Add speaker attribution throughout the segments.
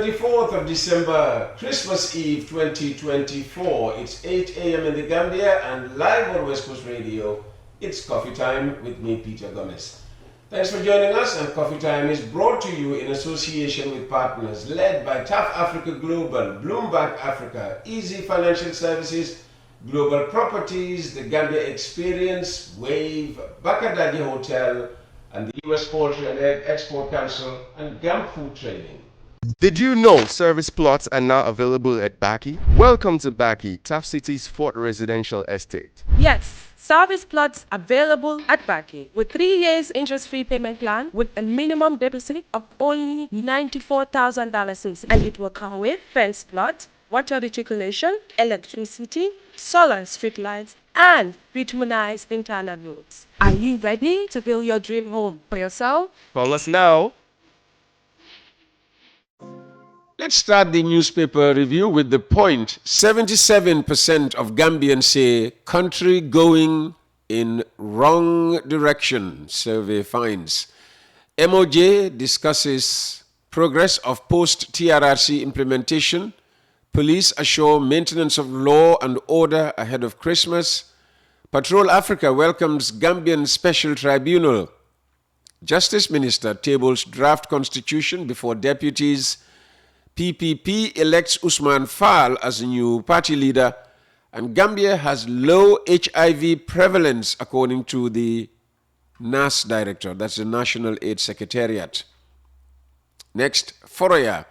Speaker 1: 24th of December, Christmas Eve 2024. It's 8 a.m. in the Gambia and live on West Coast Radio. It's Coffee Time with me, Peter Gomez. Thanks for joining us, and Coffee Time is brought to you in association with partners led by Tough Africa Global, Bloomberg Africa, Easy Financial Services, Global Properties, the Gambia Experience, Wave, Bakadaji Hotel, and the U.S. Poultry and Egg Export Council, and Gam Food Trading.
Speaker 2: Did you know service plots are now available at Baki? Welcome to Baki, Tough City's fourth residential estate.
Speaker 3: Yes, service plots available at Baki with 3 years interest-free payment plan with a minimum deposit of only $94,000, and it will come with fence plot, water recirculation, electricity, solar street lights, and bituminized internal roads. Are you ready to build your dream home for yourself?
Speaker 2: Call us now.
Speaker 1: Let's start the newspaper review with the point. 77% of Gambians say country going in wrong direction, survey finds. MOJ discusses progress of post-TRRC implementation. Police assure maintenance of law and order ahead of Christmas. Patrol Africa welcomes Gambian Special Tribunal. Justice Minister tables draft constitution before deputies. PPP elects Usman Fall as new party leader, and Gambia has low HIV prevalence according to the NAS director, that's the National AIDS Secretariat. Next, Foroya,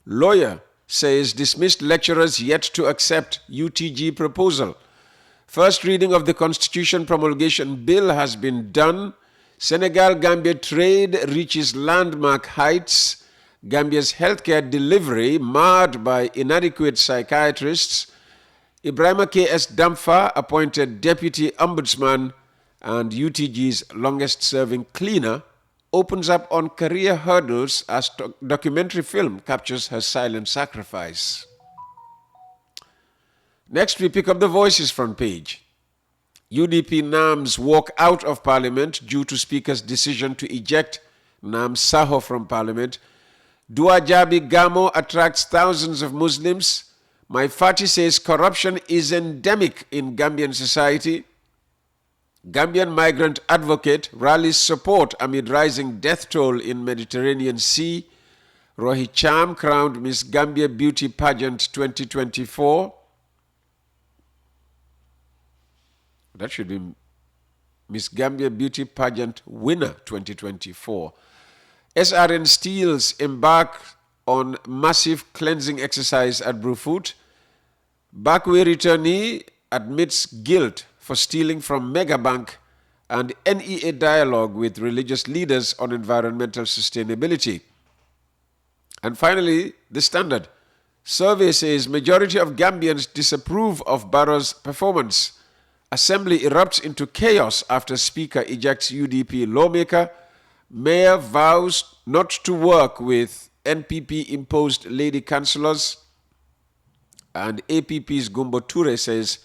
Speaker 1: lawyer, says dismissed lecturers yet to accept UTG proposal. First reading of the Constitution Promulgation Bill has been done. Senegal-Gambia trade reaches landmark heights. Gambia's healthcare delivery marred by inadequate psychiatrists. Ibrahima K.S. Damfa appointed deputy ombudsman, and UTG's longest-serving cleaner opens up on career hurdles as documentary film captures her silent sacrifice. Next, we pick up the Voices front page. UDP NAMs walk out of Parliament due to Speaker's decision to eject NAM Saho from Parliament. Dua Jabi Gamo attracts thousands of Muslims. My Fati says corruption is endemic in Gambian society. Gambian migrant advocate rallies support amid rising death toll in Mediterranean Sea. Rohi Cham crowned Miss Gambia Beauty Pageant 2024. That should be Miss Gambia Beauty Pageant winner 2024. SRN Steels embark on massive cleansing exercise at Brufut. Bakwe returnee admits guilt for stealing from Megabank, and NEA dialogue with religious leaders on environmental sustainability. And finally, the Standard. Survey says majority of Gambians disapprove of Barrow's performance. Assembly erupts into chaos after Speaker ejects UDP lawmaker. Mayor vows not to work with NPP-imposed lady councillors. And APP's Gumbo Ture says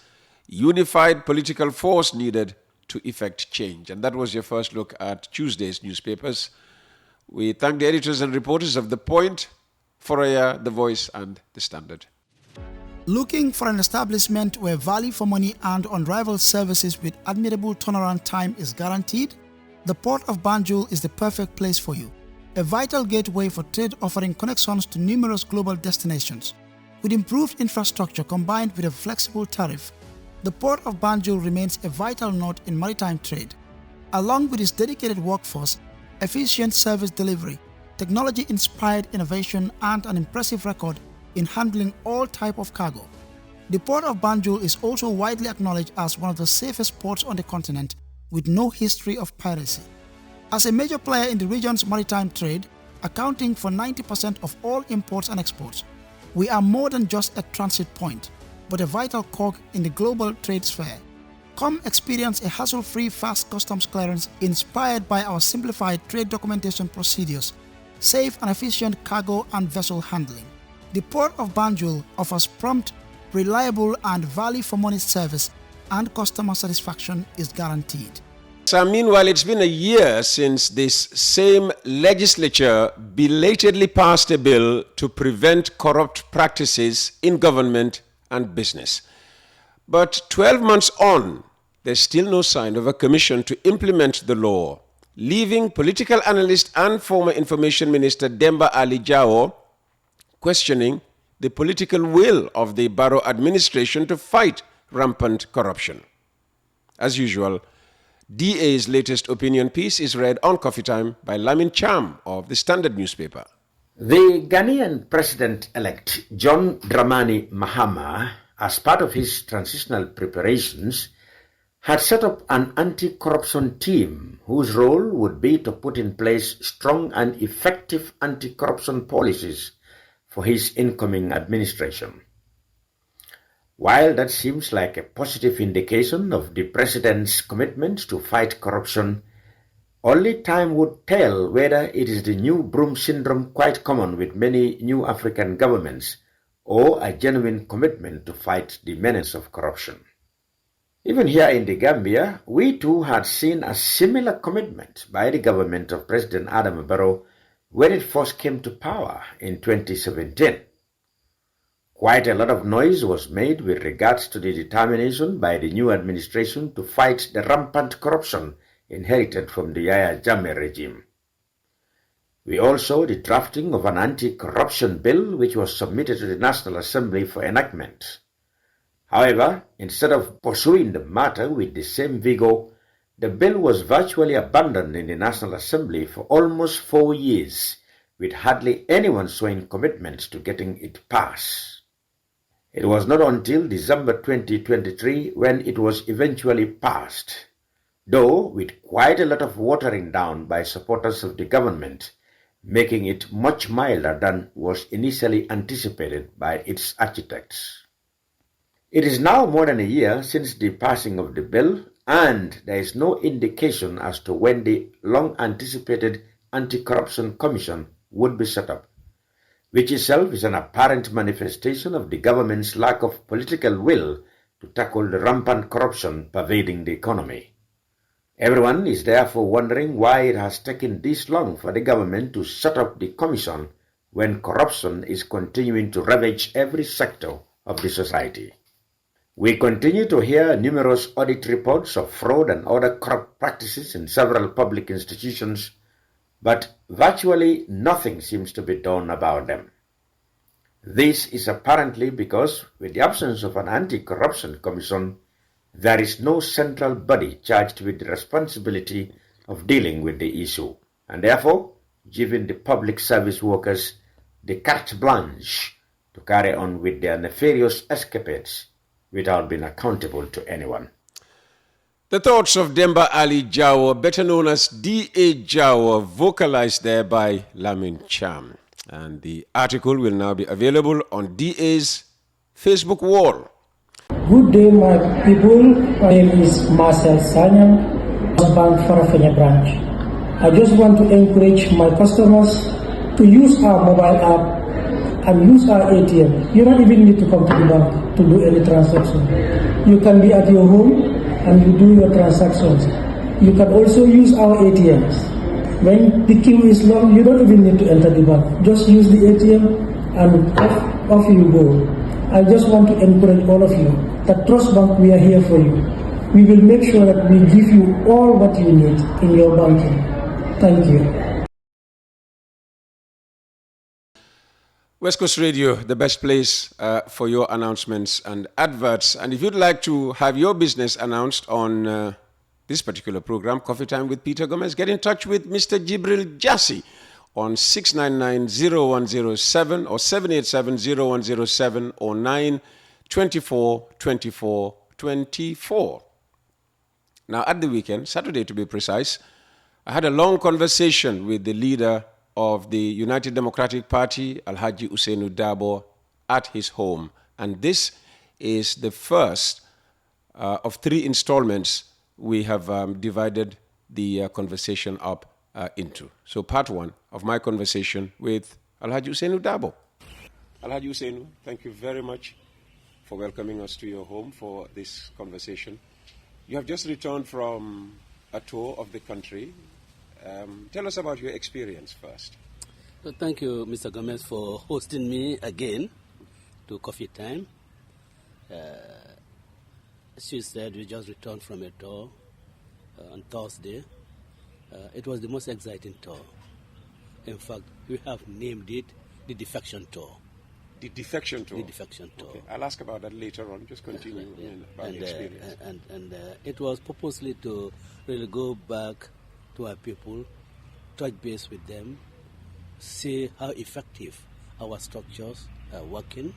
Speaker 1: unified political force needed to effect change. And that was your first look at Tuesday's newspapers. We thank the editors and reporters of The Point, Foroya, The Voice, and The Standard.
Speaker 4: Looking for an establishment where value for money and unrivaled services with admirable turnaround time is guaranteed? The Port of Banjul is the perfect place for you, a vital gateway for trade offering connections to numerous global destinations. With improved infrastructure combined with a flexible tariff, the Port of Banjul remains a vital node in maritime trade. Along with its dedicated workforce, efficient service delivery, technology-inspired innovation, and an impressive record in handling all types of cargo, the Port of Banjul is also widely acknowledged as one of the safest ports on the continent, with no history of piracy. As a major player in the region's maritime trade, accounting for 90% of all imports and exports, we are more than just a transit point, but a vital cog in the global trade sphere. Come experience a hassle-free fast customs clearance inspired by our simplified trade documentation procedures, safe and efficient cargo and vessel handling. The Port of Banjul offers prompt, reliable and value for money service, and customer satisfaction is guaranteed.
Speaker 1: Sir, meanwhile, it's been a year since this same legislature belatedly passed a bill to prevent corrupt practices in government and business. But 12 months on, there's still no sign of a commission to implement the law, leaving political analyst and former Information Minister Demba Ali Jawo questioning the political will of the Barrow administration to fight rampant corruption. As usual, DA's latest opinion piece is read on Coffee Time by Lamin Cham of the Standard newspaper.
Speaker 5: The Ghanaian president-elect John Dramani Mahama, as part of his transitional preparations, had set up an anti-corruption team whose role would be to put in place strong and effective anti-corruption policies for his incoming administration. While that seems like a positive indication of the president's commitment to fight corruption, only time would tell whether it is the new broom syndrome quite common with many new African governments or a genuine commitment to fight the menace of corruption. Even here in the Gambia, we too had seen a similar commitment by the government of President Barrow when it first came to power in 2017. Quite a lot of noise was made with regards to the determination by the new administration to fight the rampant corruption inherited from the Yahya Jammeh regime. We also saw the drafting of an anti-corruption bill which was submitted to the National Assembly for enactment. However, instead of pursuing the matter with the same vigor, the bill was virtually abandoned in the National Assembly for almost 4 years, with hardly anyone showing commitment to getting it passed. It was not until December 2023 when it was eventually passed, though with quite a lot of watering down by supporters of the government, making it much milder than was initially anticipated by its architects. It is now more than a year since the passing of the bill, and there is no indication as to when the long-anticipated Anti-Corruption Commission would be set up, which itself is an apparent manifestation of the government's lack of political will to tackle the rampant corruption pervading the economy. Everyone is therefore wondering why it has taken this long for the government to set up the commission when corruption is continuing to ravage every sector of the society. We continue to hear numerous audit reports of fraud and other corrupt practices in several public institutions, but virtually nothing seems to be done about them. This is apparently because, with the absence of an anti-corruption commission, there is no central body charged with the responsibility of dealing with the issue, and therefore giving the public service workers the carte blanche to carry on with their nefarious escapades without being accountable to anyone.
Speaker 1: The thoughts of Demba Ali Jawo, better known as D.A. Jawo, vocalized there by Lamin Cham. And the article will now be available on DA's Facebook wall.
Speaker 6: Good day, my people. My name is Marcel Sanyang, Bank Farafenya branch. I just want to encourage my customers to use our mobile app and use our ATM. You don't even need to come to the bank to do any transaction. You can be at your home and you do your transactions. You can also use our ATMs. When the queue is long, you don't even need to enter the bank. Just use the ATM and off you go. I just want to encourage all of you that Trust Bank, we are here for you. We will make sure that we give you all what you need in your banking. Thank you.
Speaker 1: West Coast Radio, the best place for your announcements and adverts. And if you'd like to have your business announced on this particular program, Coffee Time with Peter Gomez, get in touch with Mr. Jibril Jassi on 699-0107 or 787-0107 or 924-24-24. Now, at the weekend, Saturday to be precise, I had a long conversation with the leader of the United Democratic Party, Alhaji Ousainou Darboe, at his home. And this is the first of 3 installments we have divided the conversation up into. So part 1 of my conversation with Alhaji Ousainou Darboe. Alhaji Ousainou, thank you very much for welcoming us to your home for this conversation. You have just returned from a tour of the country. Tell us about your experience first.
Speaker 7: Well, thank you, Mr. Gomez, for hosting me again to Coffee Time. As you said, we just returned from a tour on Thursday. It was the most exciting tour. In fact, we have named it the defection tour.
Speaker 1: The defection tour?
Speaker 7: The defection tour.
Speaker 1: Okay. I'll ask about that later on. Just continue about the experience.
Speaker 7: And it was purposely to really go back to our people, touch base with them, see how effective our structures are working.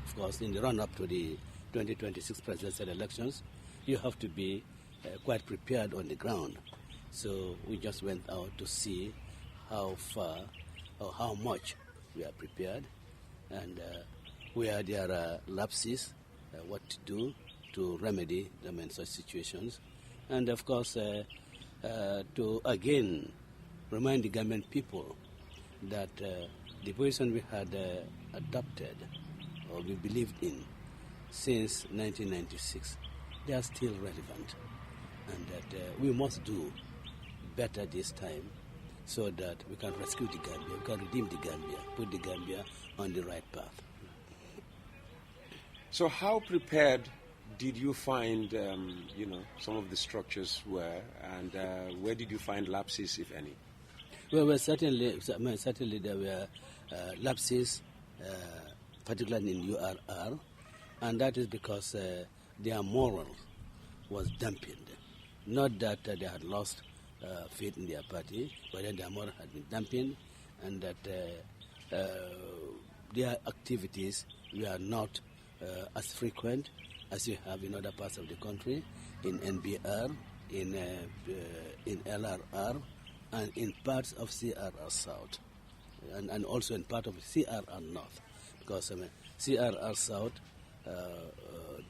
Speaker 7: Of course, in the run-up to the 2026 presidential elections, you have to be quite prepared on the ground. So we just went out to see how far or how much we are prepared, and where there are lapses, what to do to remedy them in such situations. And of course, to again remind the Gambian people that the position we had adopted or we believed in since 1996, they are still relevant, and that we must do better this time so that we can rescue the Gambia, we can redeem the Gambia, put the Gambia on the right path.
Speaker 1: So how prepared did you find, some of the structures were, and where did you find lapses, if any?
Speaker 7: Well, certainly there were lapses, particularly in URR, and that is because their moral was dampened. Not that they had lost faith in their party, but then their moral had been dampened, and that their activities were not as frequent as you have in other parts of the country, in NBR, in LRR, and in parts of CRR South, and also in part of CRR North, because CRR South,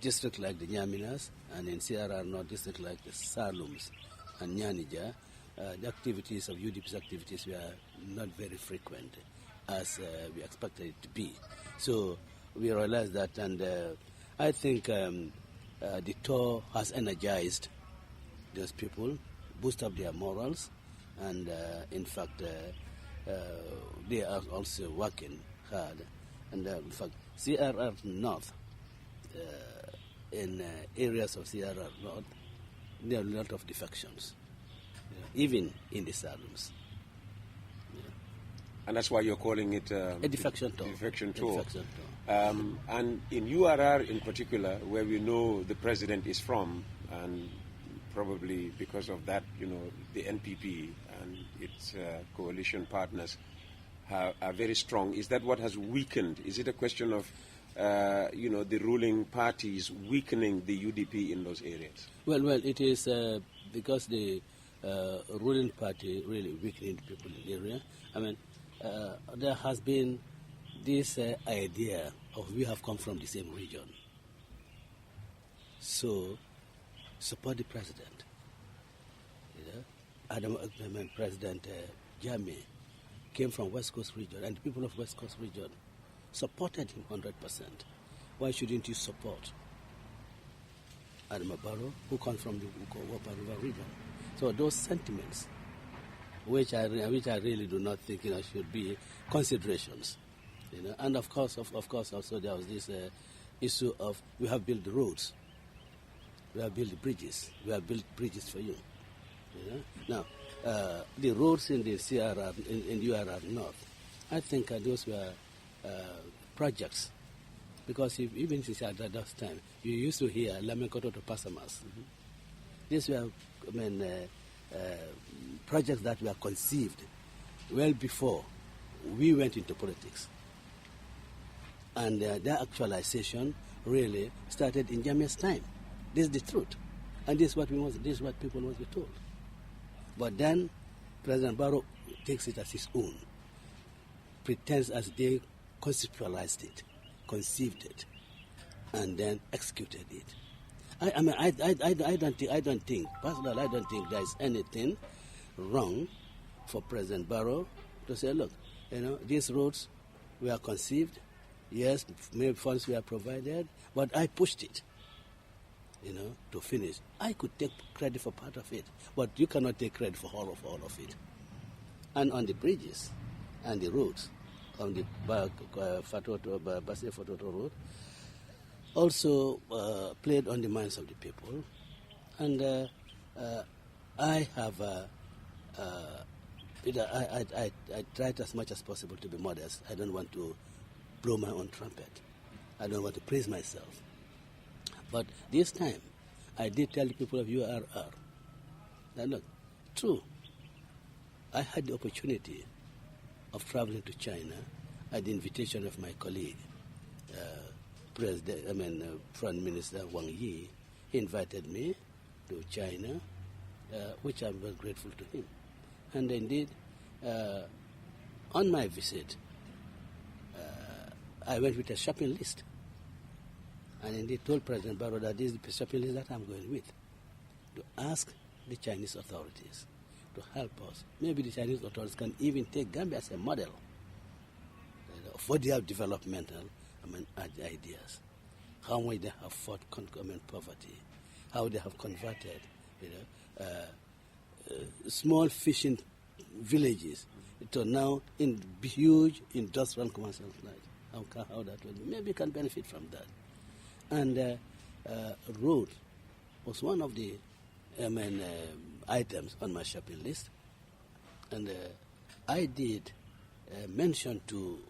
Speaker 7: district like the Nyaminas, and in CRR North, district like the Salums and Nyanija, the activities of UDP's activities were not very frequent as we expected it to be. So we realized that, and I think the tour has energized those people, boost up their morals, and in fact they are also working hard. And in fact, CRR North, in areas of CRR North, there are a lot of defections, even in the salons.
Speaker 1: And that's why you're calling it
Speaker 7: a defection tour.
Speaker 1: Defection tour.
Speaker 7: Defection tour.
Speaker 1: And in URR in particular, where we know the president is from, and probably because of that, the NPP and its coalition partners are very strong. Is that what has weakened? Is it a question of, the ruling parties weakening the UDP in those areas?
Speaker 7: Well, it is because the ruling party really weakening people in the area. I mean, there has been this idea of we have come from the same region, so support the president. President Jammeh came from West Coast region, and the people of West Coast region supported him 100%. Why shouldn't you support A.N.M Barrow, who comes from the Wapa River region? So those sentiments, which I really do not think should be considerations, and of course also there was this issue of we have built the roads, we have built the bridges, we have built bridges for you. Now the roads in the CRR in URR North, I think those were projects, because even since at that time you used to hear Lamenkoto to Pasamas. Mm-hmm. These were projects that were conceived well before we went into politics, and their actualization really started in Jammeh's time. This is the truth, and this is what people must be told. But then President Barrow takes it as his own, pretends as they conceptualized it, conceived it, and then executed it. I don't think personally, I don't think there is anything wrong for President Barrow to say, look, these roads were conceived, yes, maybe funds were provided, but I pushed it. to finish. I could take credit for part of it, but you cannot take credit for all of it. And on the bridges and the roads, on the Basel-Fatoto road, also played on the minds of the people. And I have, I tried as much as possible to be modest. I don't want to blow my own trumpet. I don't want to praise myself. But this time, I did tell the people of URR that, look, true, I had the opportunity of traveling to China at the invitation of my colleague, Prime Minister Wang Yi. He invited me to China, which I'm very grateful to him. And indeed, on my visit, I went with a shopping list. And indeed told President Barrow that this is the shopping list that I'm going with, to ask the Chinese authorities to help us. Maybe the Chinese authorities can even take Gambia as a model for their developmental ideas. How much they have fought poverty, how they have converted small fishing villages to now in huge industrial commercial life. How that will maybe can benefit from that. And road was one of the items on my shopping list. And I did mention to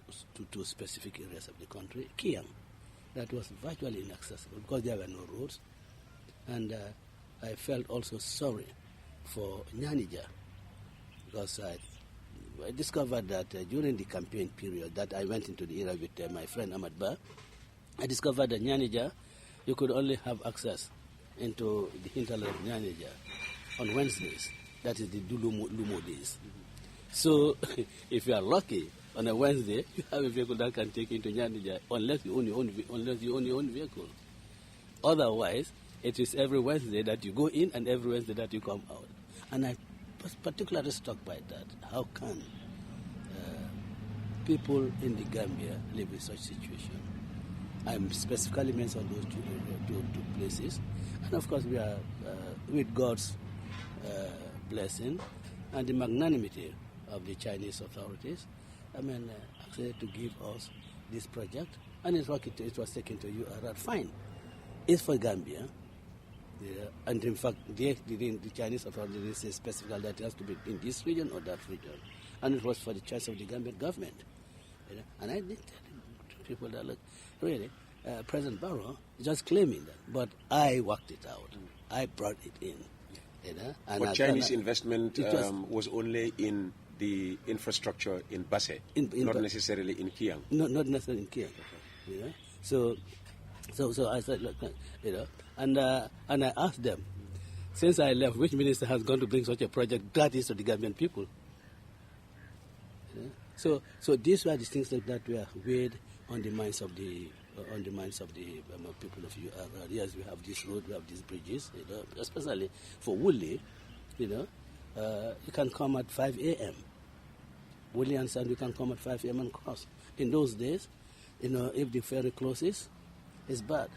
Speaker 7: specific areas of the country, Kiang, that was virtually inaccessible because there were no roads. And I felt also sorry for Nyanija because I discovered that during the campaign period that I went into the area with my friend Ahmad Ba, I discovered that Nyanija, you could only have access into the hinterland of Nyanija on Wednesdays. That is the Lumo days. So if you are lucky, on a Wednesday, you have a vehicle that can take you into Nyanija unless you own your own vehicle. Otherwise, it is every Wednesday that you go in and every Wednesday that you come out. And I was particularly struck by that. How can people in the Gambia live in such situation? I'm specifically mentioned those two places. And of course, we are, with God's blessing and the magnanimity of the Chinese authorities, actually to give us this project. And it was taken to URR. Fine. It's for Gambia. Yeah. And in fact, the Chinese authorities say specifically that it has to be in this region or that region. And it was for the choice of the Gambian government. Yeah. And I did tell people that, look, really, President Barrow is just claiming that, but I worked it out. I brought it in. And
Speaker 1: but Chinese investment was only in the infrastructure in Basse, not necessarily in Kiang.
Speaker 7: Not necessarily in Kiang. So I said, look, and I asked them, since I left, which minister has gone to bring such a project gratis to the Gambian people? So these were the things that were weighed on the minds of the people of URR. Yes, we have this road, we have these bridges, especially for Woolly, you can come at 5 a.m. Woolly and Sand, you can come at 5 a.m. and cross. In those days, if the ferry closes, it's bad.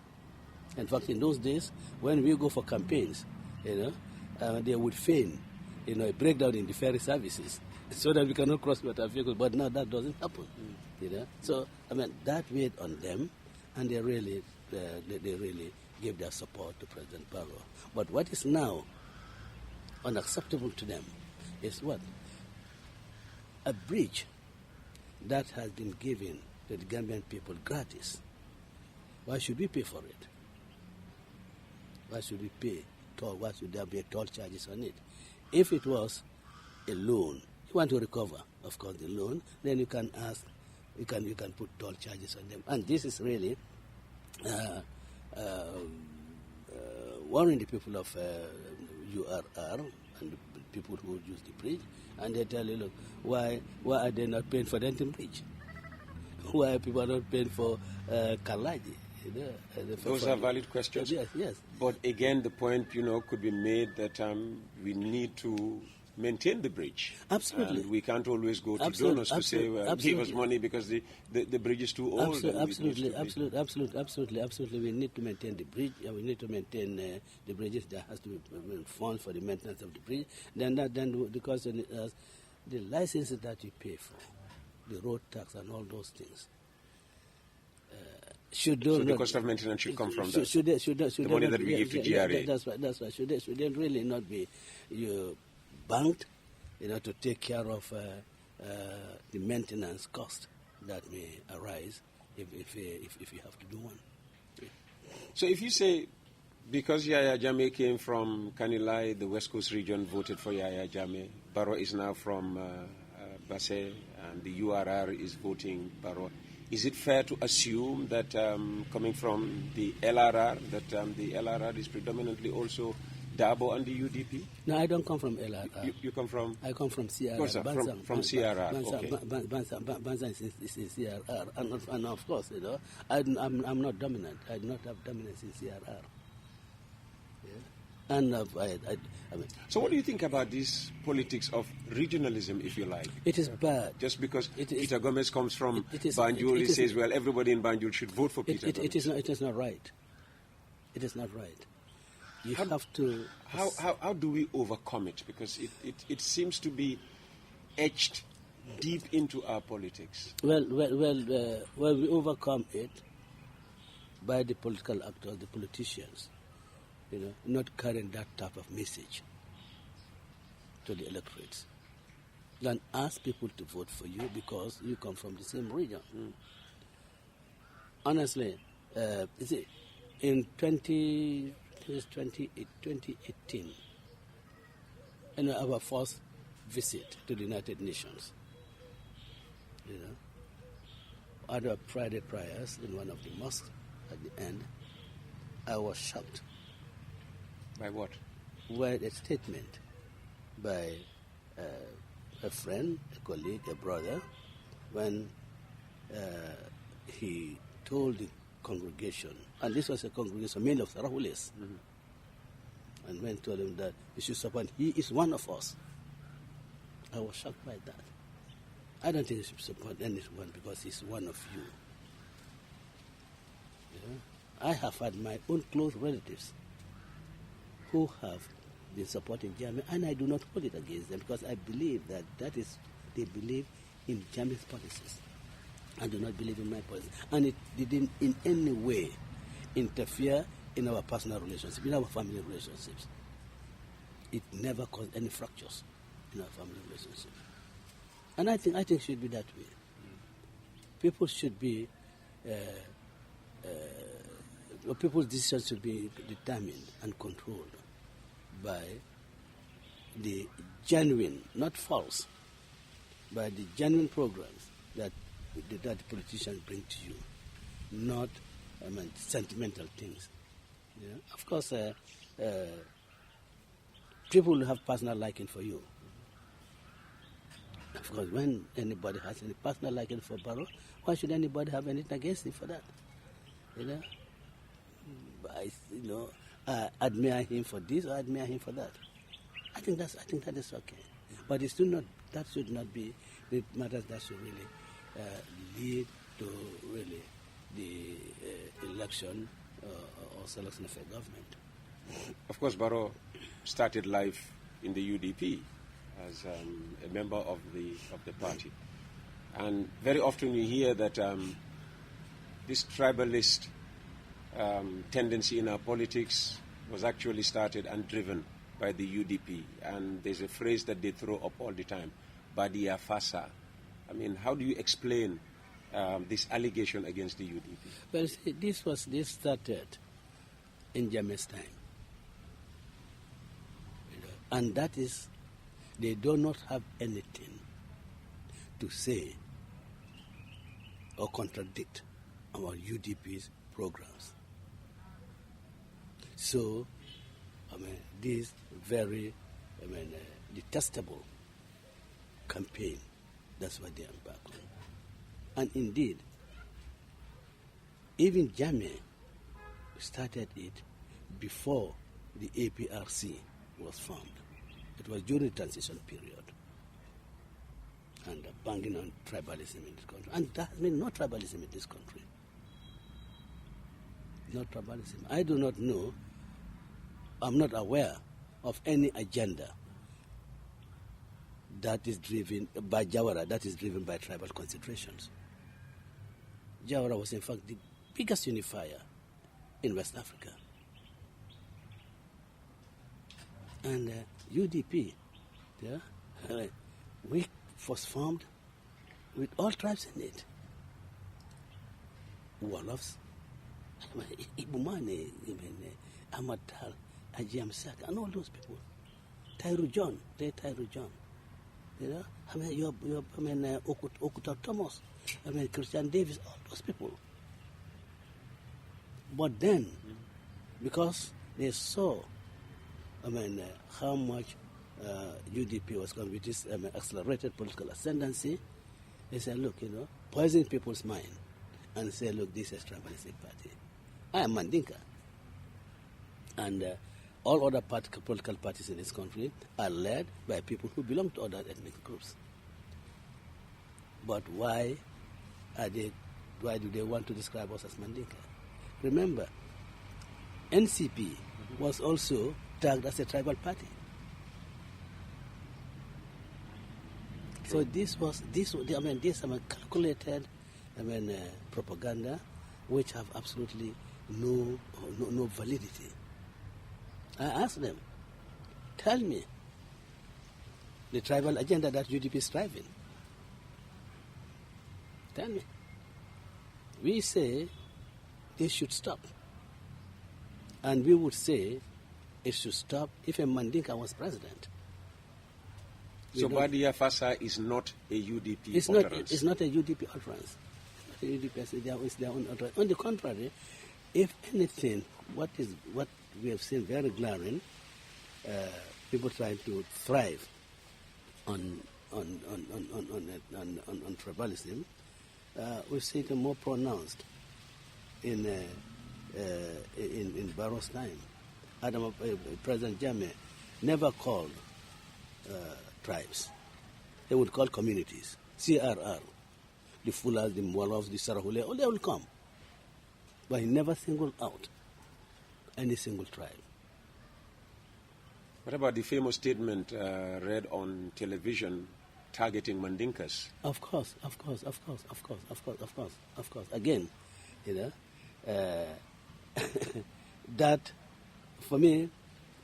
Speaker 7: In fact, in those days, when we go for campaigns, they would feign, a breakdown in the ferry services so that we cannot cross with our vehicles. But now that doesn't happen. So that weighed on them, and they really gave their support to President Barrow. But what is now unacceptable to them is what? A bridge that has been given to the Gambian people gratis. Why should we pay for it? Why should we pay toll? Why should there be toll charges on it? If it was a loan, you want to recover, of course, the loan, then you can ask, you can put toll charges on them. And this is really warning the people of URR and the people who use the bridge, and they tell you, look, why are they not paying for Denton Bridge? Why are people not paying for Kalaji?
Speaker 1: Those are valid questions.
Speaker 7: Yes.
Speaker 1: But again, the point, could be made that we need to maintain the bridge.
Speaker 7: Absolutely.
Speaker 1: And we can't always go to
Speaker 7: Absolute-
Speaker 1: donors to say,
Speaker 7: absolute-
Speaker 1: well, give us
Speaker 7: absolutely.
Speaker 1: money because the bridge is too old. and it needs to
Speaker 7: Absolutely,
Speaker 1: be-
Speaker 7: absolutely. We need to maintain the bridge. We need to maintain the bridges. There has to be funds for the maintenance of the bridge. Then because the licenses that you pay for, the road tax and all those things, should
Speaker 1: So the cost of maintenance should come from that.
Speaker 7: Should
Speaker 1: The money that we give to GRA.
Speaker 7: That's right. Should they really not be banked, to take care of the maintenance cost that may arise if you have to do one.
Speaker 1: So if you say, because Yahya Jammeh came from Kanilai, the West Coast region voted for Yahya Jammeh, Barrow is now from Basse, and the URR is voting Barrow. Is it fair to assume that coming from the LRR, that the LRR is predominantly also Darboe and the UDP?
Speaker 7: No, I don't come from LRR.
Speaker 1: You come from?
Speaker 7: I come from CRR.
Speaker 1: Of course, sir, from CRR. Okay.
Speaker 7: Banza is in CRR, and of course, I'm not dominant. I do not have dominance in CRR. Yeah. And I mean,
Speaker 1: So what do you think about this politics of regionalism, if you like?
Speaker 7: it is bad.
Speaker 1: Just because
Speaker 7: It is-
Speaker 1: Peter Gomez comes from
Speaker 7: it is-
Speaker 1: Banjul,
Speaker 7: it
Speaker 1: he
Speaker 7: is-
Speaker 1: says, well, everybody in Banjul should vote for Peter
Speaker 7: It
Speaker 1: Gomez.
Speaker 7: is not right. It is not right. You have to.
Speaker 1: How do we overcome it? Because it seems to be etched deep into our politics.
Speaker 7: Well, we overcome it by the political actors, the politicians, not carrying that type of message to the electorates. Then ask people to vote for you because you come from the same region. Honestly, you see, in 2018, our first visit to the United Nations, at our Friday prayers in one of the mosques at the end, I was shocked
Speaker 1: By what?
Speaker 7: by a statement by a friend, a colleague, a brother, when he told the congregation, and this was a congregation made of Sarahulis, and when told him that we should support, he is one of us. I was shocked by that. I don't think you should support anyone because he's one of you. I have had my own close relatives who have been supporting Jammeh, and I do not hold it against them because I believe that is, they believe in Jammeh's policies. I do not believe in my policies. And it didn't in any way interfere in our personal relationships, in our family relationships. It never caused any fractures in our family relationships. And I think it should be that way. People should be, people's decisions should be determined and controlled by the genuine, not false, by the genuine programs that the politicians bring to you, not sentimental things. Of course, people will have personal liking for you. Of course, when anybody has any personal liking for Barrow, why should anybody have anything against him for that? I admire him for this or admire him for that. I think that is okay. But it should not. That should not be the matters that should really lead to really the election or selection of a government.
Speaker 1: Of course, Barrow started life in the UDP as a member of the party, and very often you hear that this tribalist tendency in our politics was actually started and driven by the UDP, and there's a phrase that they throw up all the time, Badia Fasa. I mean, how do you explain this allegation against the UDP?
Speaker 7: Well, see, this started in Jammeh's time. And that is, they do not have anything to say or contradict our UDP's programs. So, this very, detestable campaign, that's what they embarked on. And indeed, even Jammeh started it before the APRC was formed. It was during the transition period. And banging on tribalism in this country. And there has been no tribalism in this country. No tribalism. I do not know, I'm not aware of any agenda that is driven by Jawara, that is driven by tribal concentrations. Jawara was in fact the biggest unifier in West Africa. And UDP, yeah, we was formed with all tribes in it. Wolofs, Ibumane, Amatal, Ajiam Sak, and all those people. Tairu John, you know, Okuta Thomas, Christian Davis, all those people. But then, because they saw, how much UDP was going with this accelerated political ascendancy, they said, look, poison people's mind and say, look, this is a tribalistic party. I am Mandinka. And all other political parties in this country are led by people who belong to other ethnic groups. But why do they want to describe us as Mandinka? Remember, NCP was also tagged as a tribal party. So this calculated propaganda which have absolutely no validity. I asked them, tell me the tribal agenda that UDP is driving. Tell me. We say this should stop. And we would say it should stop if a Mandinka was president.
Speaker 1: So Badia Fasa is not a UDP utterance?
Speaker 7: It's not a UDP utterance. It's their own utterance. On the contrary, if anything, what we have seen very glaring, people trying to thrive on tribalism, we've seen it more pronounced in Barrow's time. President Jammeh never called tribes. They would call communities, CRR. The Fulas, the Mwalofs, the Sarahule, all they will come. But he never singled out any single tribe.
Speaker 1: What about the famous statement read on television targeting Mandinkas?
Speaker 7: Of course. Again, that for me,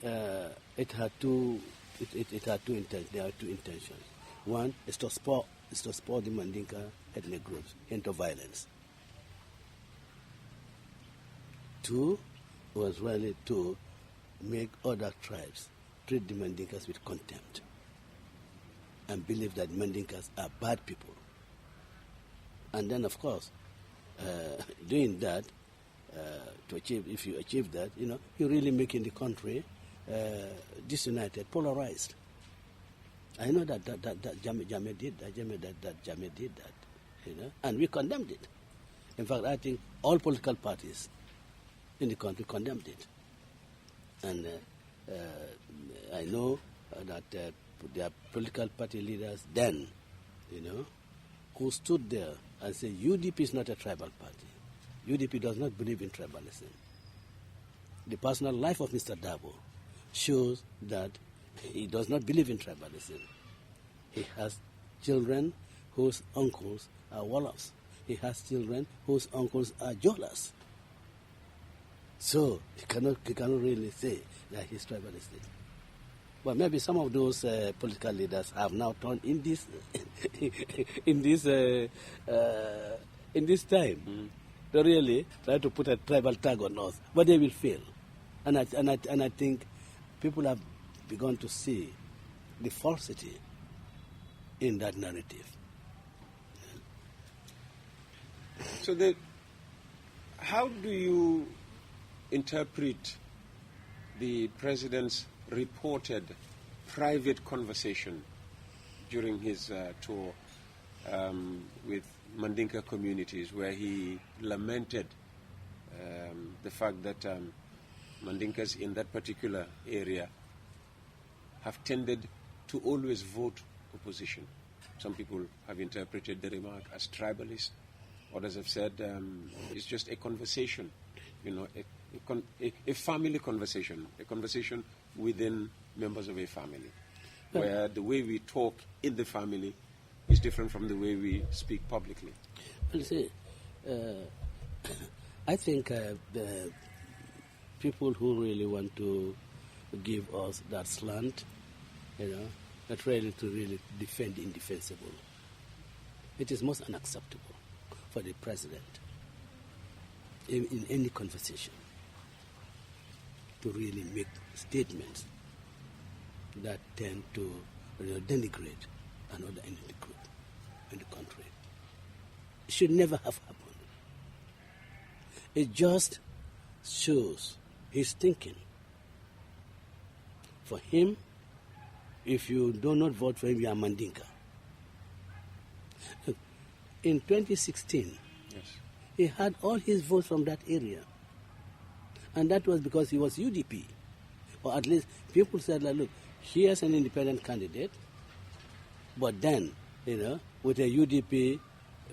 Speaker 7: it had two intentions. There are two intentions. One is to spur the Mandinka ethnic groups into violence. Two was really to make other tribes treat the Mandinkas with contempt and believe that Mandinkas are bad people. And then, of course, doing that, if you achieve that, you're really making the country disunited, polarized. I know that Jammeh did that. Jammeh did that, and we condemned it. In fact, I think all political parties in the country condemned it. And I know that there are political party leaders then, who stood there and said, UDP is not a tribal party. UDP does not believe in tribalism. The personal life of Mr. Darboe shows that he does not believe in tribalism. He has children whose uncles are Wolofs. He has children whose uncles are Jolas. So he cannot really say that he's tribalistic. But maybe some of those political leaders have now turned in this time to really try to put a tribal tag on us, but they will fail. And I think people have begun to see the falsity in that narrative.
Speaker 1: So how do you interpret the president's reported private conversation during his tour with Mandinka communities, where he lamented the fact that Mandinkas in that particular area have tended to always vote opposition. Some people have interpreted the remark as tribalist. Others have said it's just a conversation, a family conversation, a conversation within members of a family, where the way we talk in the family is different from the way we speak publicly.
Speaker 7: Well, see, I think the people who really want to give us that slant, that really to really defend the indefensible. It is most unacceptable for the president in any conversation to really make statements that tend to denigrate another entity group in the country. It should never have happened. It just shows his thinking. For him, if you do not vote for him, you are Mandinka. Look, in 2016,
Speaker 1: Yes.
Speaker 7: he had all his votes from that area. And that was because he was UDP. Or at least people said, like, look, here's an independent candidate, but then, with a UDP,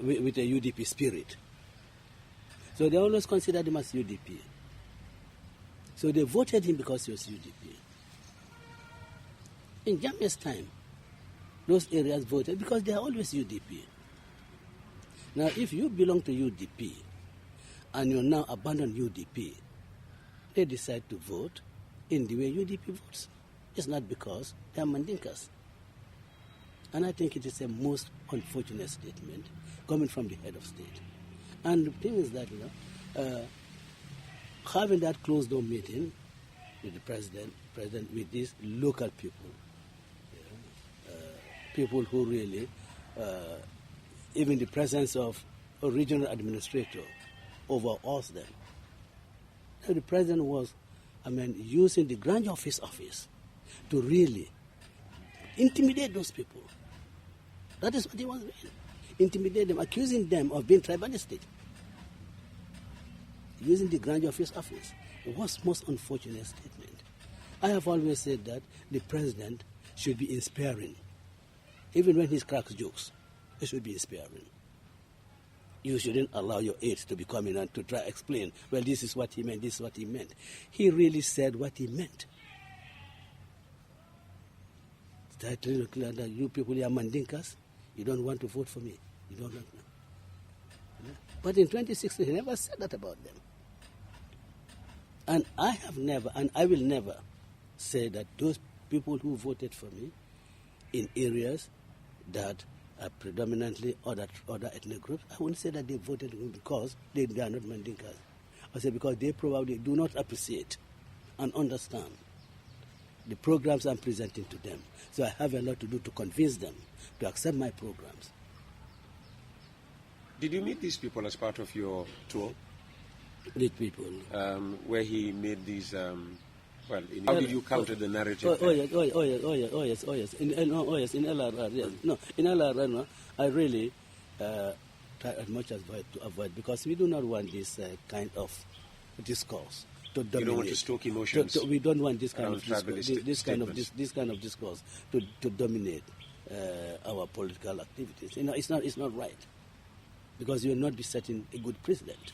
Speaker 7: with a UDP spirit. So they always considered him as UDP. So they voted him because he was UDP. In Gambia's time, those areas voted because they are always UDP. Now, if you belong to UDP and you now abandon UDP, they decide to vote in the way UDP votes. It's not because they are Mandinkas. And I think it is a most unfortunate statement coming from the head of state. And the thing is that, having that closed-door meeting with the president with these local people, people who really, even the presence of a regional administrator overawes them. The president was, using the Grand Office to really intimidate those people. That is what he was doing. Intimidate them, accusing them of being tribalistic. Using the Grand Office. It was most unfortunate statement. I have always said that the president should be inspiring. Even when he cracks jokes, it should be inspiring. You shouldn't allow your aides to be coming and to try to explain, well, this is what he meant, this is what he meant. He really said what he meant. Start to look like that you people are Mandinkas, you don't want to vote for me. You don't want to. But in 2016, he never said that about them. And I have never, and I will never say that those people who voted for me in areas that are predominantly other ethnic groups, I wouldn't say that they voted because they are not Mandinkas. I say because they probably do not appreciate and understand the programs I'm presenting to them. So I have a lot to do to convince them to accept my programs.
Speaker 1: Did you meet these people as part of your tour?
Speaker 7: These people.
Speaker 1: Where he made these, how did you counter the narrative?
Speaker 7: Oh yes. In LRR, yes. No, in LRR, no, I really try as much as to avoid, because we do not want this kind of discourse to dominate.
Speaker 1: You don't want to stoke emotions.
Speaker 7: We don't want this kind of
Speaker 1: tribalistic
Speaker 7: discourse, this kind of discourse to dominate our political activities. It's not right, because you will not be setting a good precedent.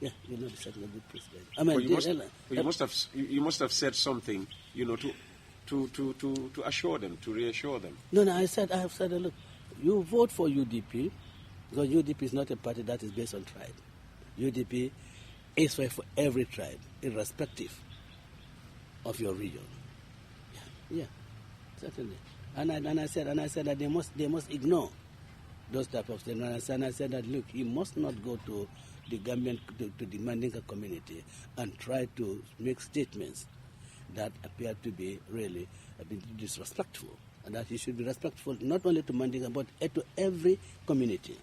Speaker 7: Yeah, you'll not be setting a good precedent. I mean,
Speaker 1: you must have said something, to assure them, to reassure them.
Speaker 7: No, I have said, look, you vote for UDP, because UDP is not a party that is based on tribe. UDP is for every tribe, irrespective of your region. Yeah, certainly. And I said that they must ignore those type of things. And I said that, look, you must not go to the Gambian, to the Mandinka community and try to make statements that appear to be really disrespectful, and that you should be respectful not only to Mandinka but to every community.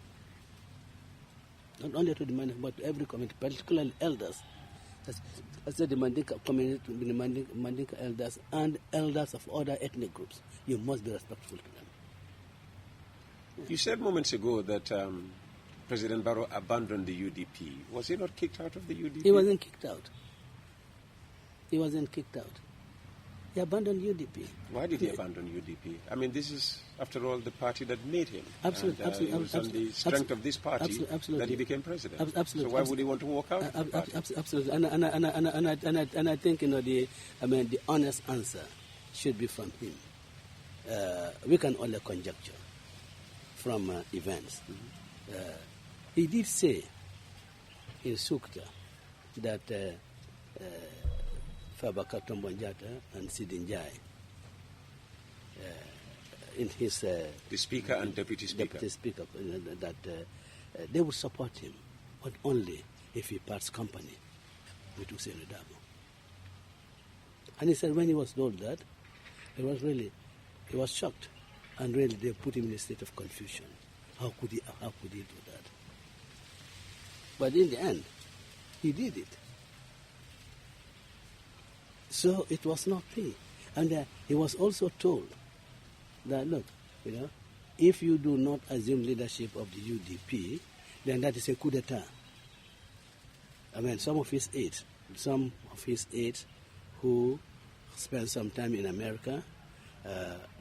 Speaker 7: Not only to the Mandinka but to every community, particularly elders. I said the Mandinka community, the Mandinka elders and elders of other ethnic groups. You must be respectful to them.
Speaker 1: You said moments ago that President Barrow abandoned the UDP. Was he not kicked out of the UDP?
Speaker 7: He wasn't kicked out. He abandoned UDP.
Speaker 1: Why did he abandon UDP? I mean, this is, after all, the party that made him.
Speaker 7: Absolutely,
Speaker 1: and, it was on the strength of this party that he became president.
Speaker 7: Absolutely.
Speaker 1: So why would he want to walk out? Of the party?
Speaker 7: Absolutely. And I think the honest answer should be from him. We can only conjecture from events. He did say in Sukta that Fabaka Tombonjata and Sidinjai, in his
Speaker 1: the speaker and deputy speaker,
Speaker 7: that they would support him, but only if he parts company with Ousainou Darboe. And he said when he was told that, he was shocked, and really they put him in a state of confusion. How could he do that? But in the end, he did it. So it was not me. And he was also told that, look, if you do not assume leadership of the UDP, then that is a coup d'etat. I mean, some of his aides who spent some time in America,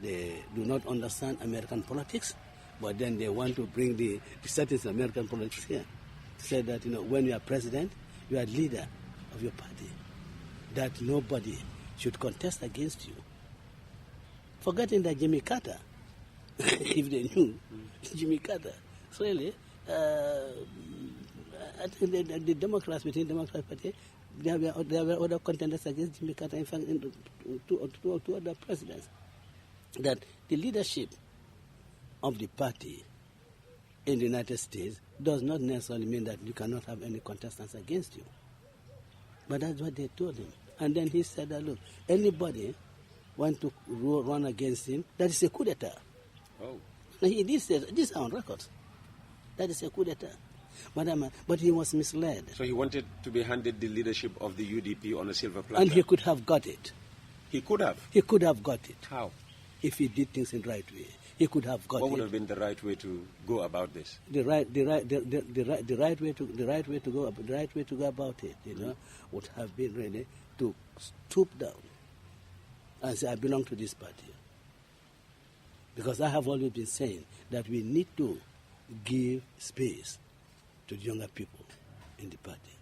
Speaker 7: they do not understand American politics, but then they want to bring the status of American politics here. Say that, when you are president, you are leader of your party, that nobody should contest against you. Forgetting that Jimmy Carter, if they knew, Jimmy Carter. So really, I think the Democrats, within the Democratic Party, there were other contenders against Jimmy Carter, in fact, two other presidents. That the leadership of the party in the United States does not necessarily mean that you cannot have any contestants against you. But that's what they told him. And then he said that, look, anybody want to run against him, that is a coup d'etat.
Speaker 1: Oh.
Speaker 7: Now he did say, this is on record, that is a coup d'etat. But he was misled.
Speaker 1: So he wanted to be handed the leadership of the UDP on a silver platter.
Speaker 7: And he could have got it.
Speaker 1: He could have?
Speaker 7: He could have got it.
Speaker 1: How?
Speaker 7: If he did things in the right way. He could have got it.
Speaker 1: What would have been the right way to go about this?
Speaker 7: The right way to go about it, would have been really to stoop down and say, I belong to this party. Because I have always been saying that we need to give space to the younger people in the party.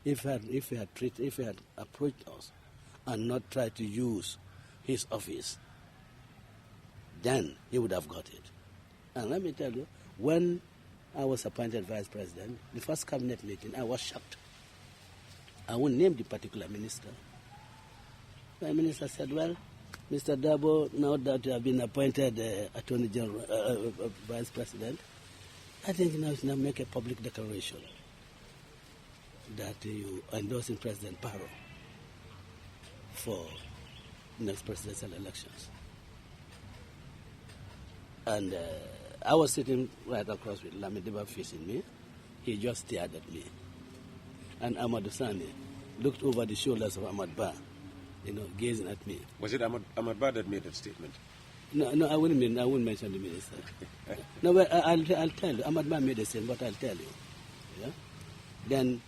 Speaker 7: If he had approached us and not tried to use his office, then he would have got it. And let me tell you, when I was appointed vice president, the first cabinet meeting, I was shocked. I won't name the particular minister. The minister said, well, Mr. Darboe, now that you have been appointed Attorney General, Vice President, I think now you should make a public declaration that you endorse in President Barrow for next presidential elections. And I was sitting right across with Lamideba facing me. He just stared at me. And Amadou Sani looked over the shoulders of Ahmad Ba, gazing at me.
Speaker 1: Was it Ahmad Ba that made that statement?
Speaker 7: No, I wouldn't mention the minister. No, but I'll tell you. Ahmad Ba made a statement, but I'll tell you. Yeah? Then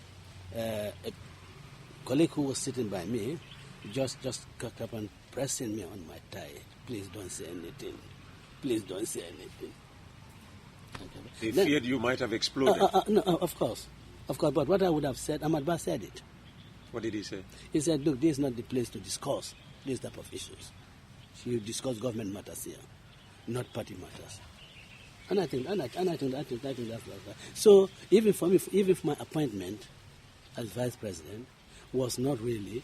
Speaker 7: a colleague who was sitting by me just got up and pressing me on my thigh. Please don't say anything. Please don't say anything.
Speaker 1: They feared you might have exploded.
Speaker 7: No, of course. But what I would have said, Ahmad Ba said it.
Speaker 1: What did he say?
Speaker 7: He said, look, this is not the place to discuss these type of issues. You discuss government matters here, not party matters. And I think that's right. So even for me, even if my appointment as vice president was not really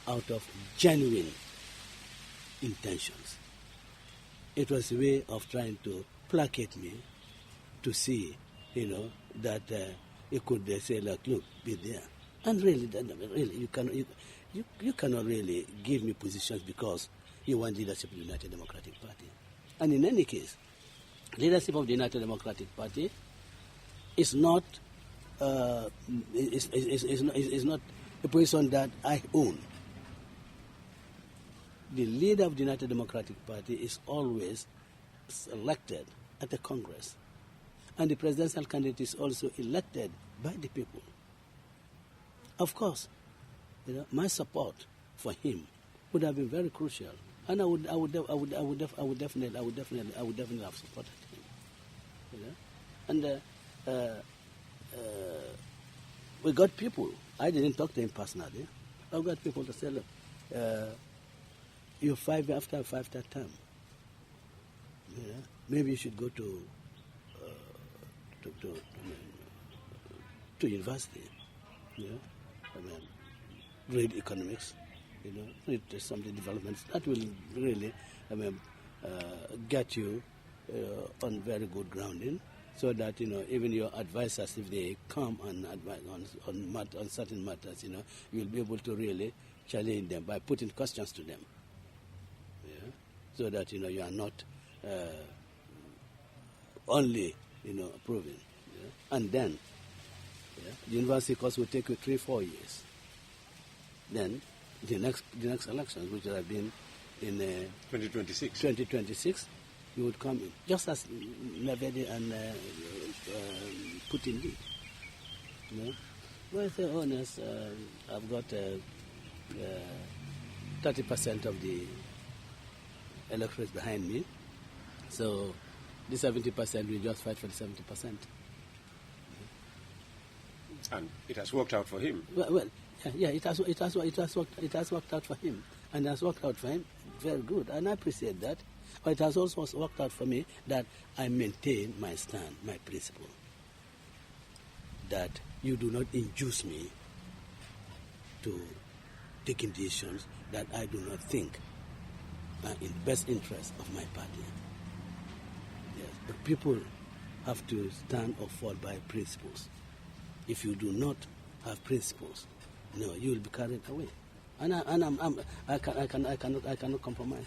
Speaker 7: out of genuine intentions, it was a way of trying to placate me to see, that it could say, like, look, be there. And really, you cannot really give me positions because you want leadership of the United Democratic Party. And in any case, leadership of the United Democratic Party is not is not a position that I own. The leader of the United Democratic Party is always elected at the Congress. And the presidential candidate is also elected by the people. Of course, my support for him would have been very crucial, and I would definitely have supported him. You know? And we got people. I didn't talk to him personally. I got people to say, look, you're after a 5-year term. Yeah? Maybe you should go to university. Yeah? Read economics. Read some of the developments. That will really, get you on very good grounding, so that even your advisors, if they come and advise on certain matters, you'll be able to really challenge them by putting questions to them. Yeah? So that you are not only approving. Yeah? And then the university course will take you 3-4 years. Then the next elections, which will have been in 2026, you would come in, just as Navedi and Putin did. Well, to be honest, I've got 30% of the electorate behind me, so the 70% will just fight for the 70%.
Speaker 1: And it has worked out for him.
Speaker 7: Well, yeah, it has worked out for him, and it has worked out for him very good, and I appreciate that. But it has also worked out for me that I maintain my stand, my principle, that you do not induce me to taking decisions that I do not think are in the best interest of my party. Yes, but people have to stand or fall by principles. If you do not have principles, you will be carried away. And I cannot compromise.